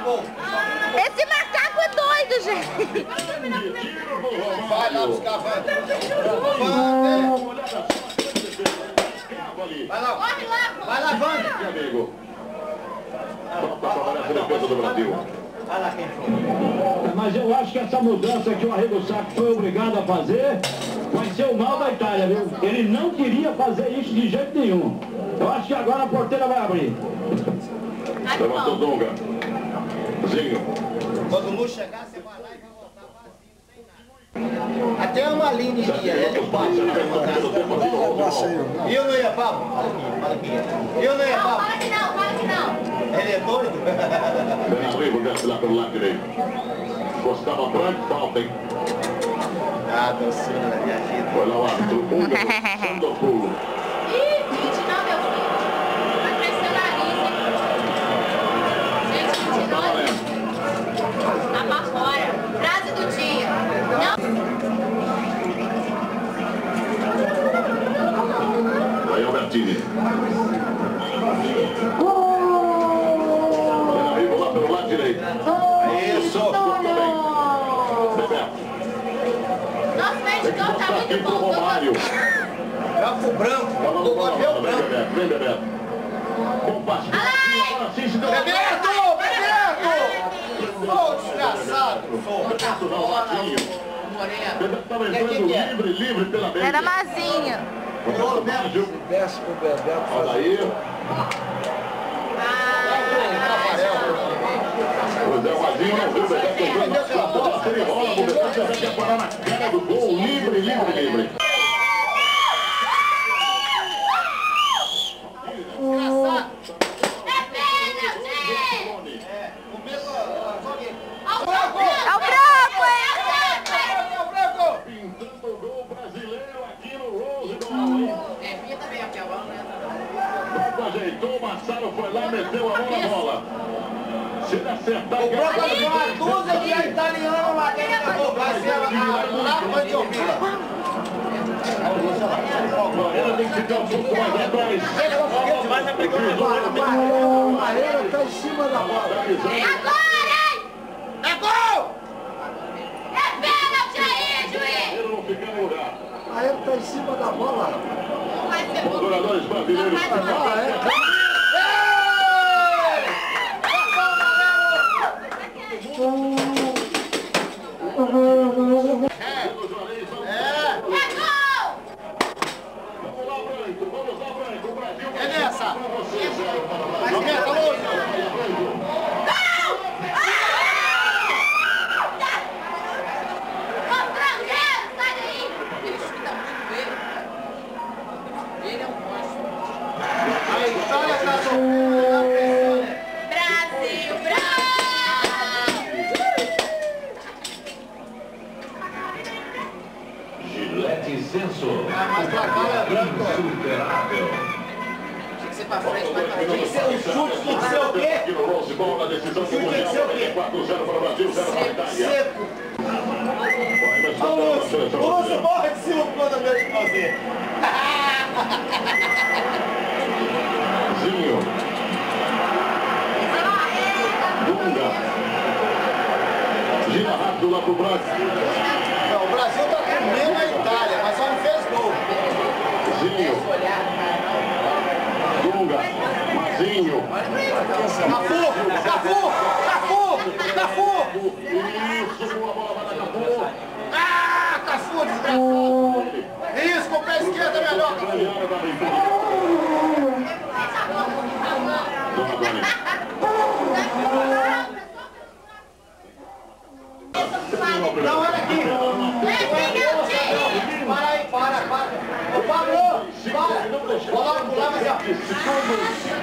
Esse macaco é doido, gente. Vai lá buscar, vai. Vai lá. Corre lá. Vai lá, Wander. Meu amigo. Para a defesa do Brasil. Vai lá quem foi. Mas eu acho que essa mudança que o Arrigo Sacco foi obrigado a fazer vai ser o mal da Itália, viu? Ele não queria fazer isso de jeito nenhum. Eu acho que agora a porteira vai abrir. Levantou Dunga. Zinho. Quando o Lu chegar, você vai lá e vai voltar vazio, sem nada. Até uma linha iria, né? Eu passo. E eu não ia, Pablo? Fala aqui. E eu não ia, Pablo? Fala que não, fala que não. Ele é doido? Arrigo desce lá pelo lado direito. Gostava branco, falta, hein? Ah, docinho da minha vida. Olha o árbitro. Sandro Pulo. Ih, 29, meu filho. Vai crescer o nariz, hein? Gente, 29. Tá pra fora. Frase do dia. Não. Aí é o Bertini. Arrigo lá pelo lado direito. Isso. Também. Bebeto. Nosso medicão tá Aqui muito pro bom. Romário. Campo branco. Eu gosto de ver o branco. Vem, Bebeto. Bom passe. Agora sim, se deu. Bebeto! Bebeto! Ô, desgraçado. Bebeto não, Matinho. Bebeto estava entrando livre pela meia. Era Mazinho. Desce pro Bebeto. Olha aí. Pois é, o Mazinho não viu o Bebeto entrando na bola, ele rola, o Bebeto já quer parar na cara do gol, livre. É pênalti! É o branco, hein? pintando o gol brasileiro aqui no Rose Bowl. Branco ajeitou, o Massaro foi lá e meteu a mão na bola. Se ele acertar, O branco deu uma dúzia de italiano lá dentro da boca. Vai ser a de Ovila. Ele tem que ficar um pouco mais atrás. O Mareira tá em cima da bola. É agora, hein? É gol! É pênalti aí, juiz! Ele não fica no lugar. O Mareira tá em cima da bola. Vai ser bom. Jogadores brasileiros. É nessa! Aumenta a luz! A Itália tá Brasil, Brasil! Gillette Sensor. mas pra cá é branco. Insuperável. Tinha que ser pra frente, mas pra Tem que ser o chute, tem que ser o quê? Aqui no Rose Bowl, na decisão do Mundial. 4-0 para o Brasil, 0 para a Itália. Seco. O Lúcio morre de cima quando eu vejo você. Zinho. Dunga. Gira rápido lá pro Brasil. Não, o Brasil tá comendo a Itália, mas só não fez gol. Zinho. Dunga. Mazinho. Cafu! Isso, boa bola para Cafu. Ah, Cafu, desgraçado! Isso, com o pé esquerdo é melhor, Cafu! Não, olha aqui! Para aí, para! Ô, Pablo, para! Coloca o lá, mas ó!